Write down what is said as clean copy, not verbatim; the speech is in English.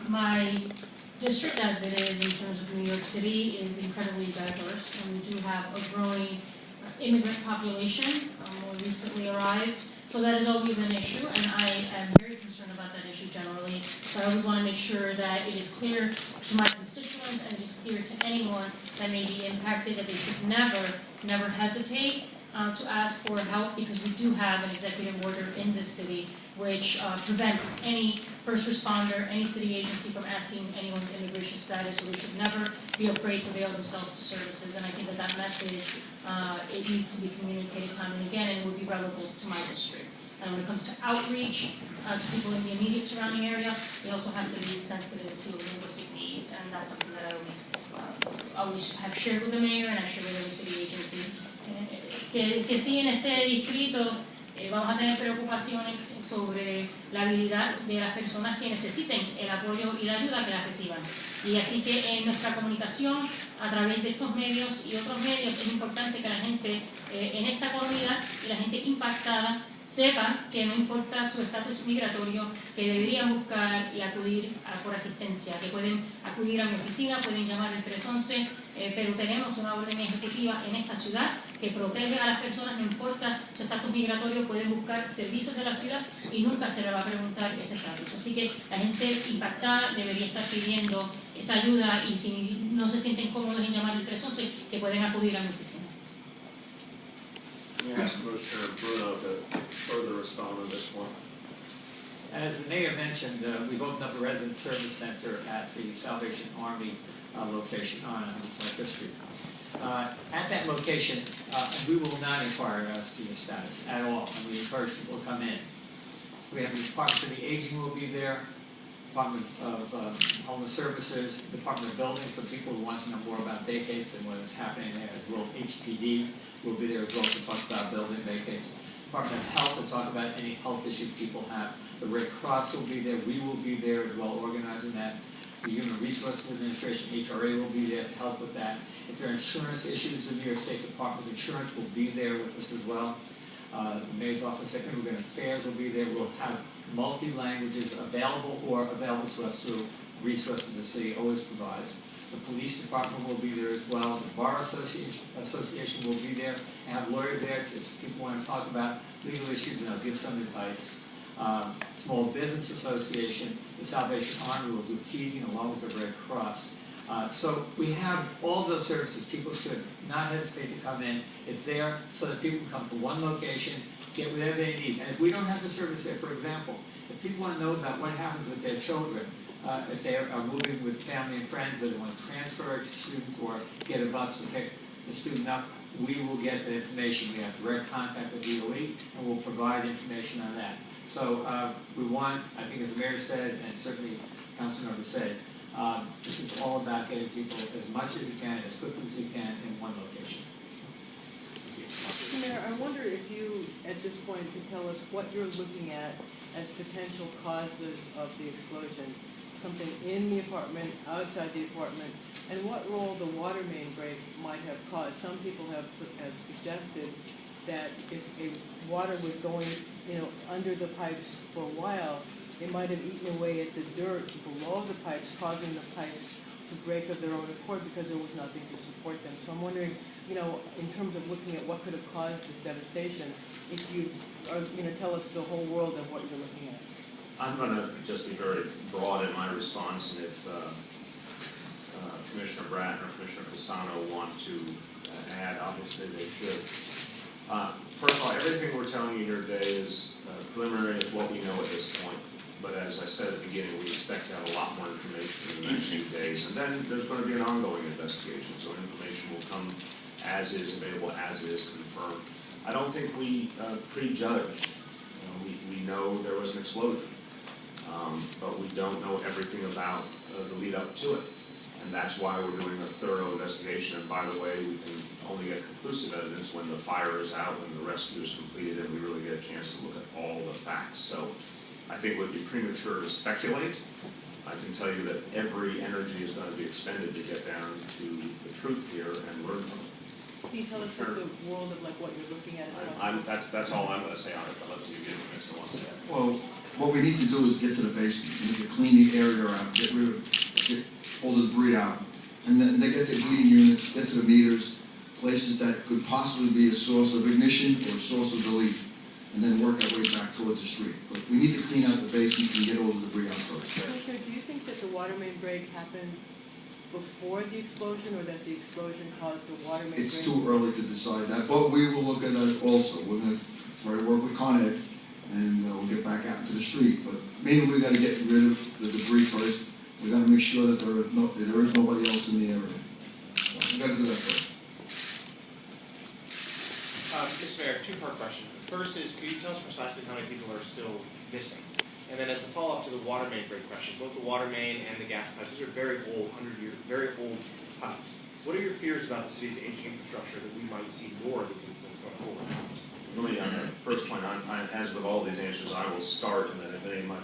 my district, as it is in terms of New York City, is incredibly diverse, and we do have a growing immigrant population, more recently arrived. So that is always an issue, and I am very concerned about that issue generally. So I always want to make sure that it is clear to my constituents and it is clear to anyone that may be impacted that they should never hesitate to ask for help, because we do have an executive order in this city which prevents any first responder, any city agency from asking anyone's immigration status, so they should never be afraid to avail themselves to services. And I think that message, it needs to be communicated time and again, and it would be relevant to my district. And when it comes to outreach to people in the immediate surrounding area, we also have to be sensitive to linguistic needs, and that's something that I always have shared with the mayor and I share with every city agency. Que sí, en este distrito vamos a tener preocupaciones sobre la habilidad de las personas que necesiten el apoyo y la ayuda que la reciban. Y así que en nuestra comunicación a través de estos medios y otros medios es importante que la gente en esta comunidad y la gente impactada sepa que no importa su estatus migratorio, que deberían buscar y acudir por asistencia, que pueden acudir a mi oficina, pueden llamar el 311, pero tenemos una orden ejecutiva en esta ciudad que protege a las personas, no importa su estatus migratorio, pueden buscar servicios de la ciudad y nunca se le va a preguntar ese estatus. Así que la gente impactada debería estar pidiendo esa ayuda, y si no se sienten cómodos en llamar el 311, que pueden acudir a mi oficina. Let me ask Commissioner Bruno to further respond on this one. As the mayor mentioned, we've opened up a resident service center at the Salvation Army location on 125th Street. At that location, we will not inquire as to your status at all, and we encourage people to come in. We have the Department for the Aging will be there, Department of Homeless Services, Department of Building for people who want to know more about vacates and what is happening there, as well. HPD will be there as well to talk about building vacates. Department of Health to talk about any health issues people have. The Red Cross will be there. We will be there as well, organizing that. The Human Resources Administration, HRA, will be there to help with that. If there are insurance issues, the New York State Department of Insurance will be there with us as well. The Mayor's Office of Immigrant Affairs will be there. We'll have multi-languages available or available to us through resources the city always provides. The police department will be there as well. The Bar Association will be there and have lawyers there if people want to talk about legal issues and I'll give some advice. Small Business Association, the Salvation Army will do feeding along with the Red Cross. So we have all those services. People should not hesitate to come in. It's there so that people can come to one location, get whatever they need. And if we don't have the service there, for example, if people want to know about what happens with their children, if they are moving with family and friends, whether they want to transfer a student or get a bus to pick the student up, we will get the information. We have direct contact with DOE, and we'll provide information on that. So we want, I think as the mayor said, and certainly Councilmember said, this is all about getting people as much as you can, as quickly as you can, in one location. Mayor, I wonder if you, at this point, could tell us what you're looking at as potential causes of the explosion. Something in the apartment, outside the apartment, and what role the water main break might have caused. Some people have suggested that if water was going, under the pipes for a while, it might have eaten away at the dirt below the pipes, causing the pipes to break of their own accord because there was nothing to support them. So I'm wondering, in terms of looking at what could have caused this devastation, if you are going to tell us the whole world of what you're looking at. I'm going to just be very broad in my response, and if Commissioner Bratton or Commissioner Fasano want to add, obviously they should. First of all, everything we're telling you here today is preliminary of what we know at this point. But as I said at the beginning, we expect to have a lot more information in the next few days. And then there's going to be an ongoing investigation, so information will come as is available, as is confirmed. I don't think we prejudge. We know there was an explosion. But we don't know everything about the lead up to it. And that's why we're doing a thorough investigation. And by the way, we can only get conclusive evidence when the fire is out, when the rescue is completed, and we really get a chance to look at all the facts. So I think it would be premature to speculate. I can tell you that every energy is going to be expended to get down to the truth here and learn from it. Can you tell us what the world of like what you're looking at? That's all I'm gonna say on it, but let's see if Mr. wants to add. Well, what we need to do is get to the basement, we need to clean the area out, get all the debris out. And then they get the heating units, get to the meters, places that could possibly be a source of ignition or a source of delete, and then work our way back towards the street. But we need to clean out the basement and get all the debris out first. Commissioner, do you think that the water main break happened before the explosion, or that the explosion caused the water main break? It's too early to decide that, but we will look at that also. We're gonna try to work with Con Ed, and we'll get back out into the street. But mainly we gotta get rid of the debris first. We gotta make sure that there is nobody else in the area. So we gotta do that first. Mr. Mayor, two-part question. First is, could you tell us precisely how many people are still missing? And then as a follow-up to the water main break question, both the water main and the gas pipes, these are very old, 100-year, very old pipes. What are your fears about the city's aging infrastructure that we might see more of these incidents going forward? Let me, on the first point, as with all these answers, I will start, and then if any of my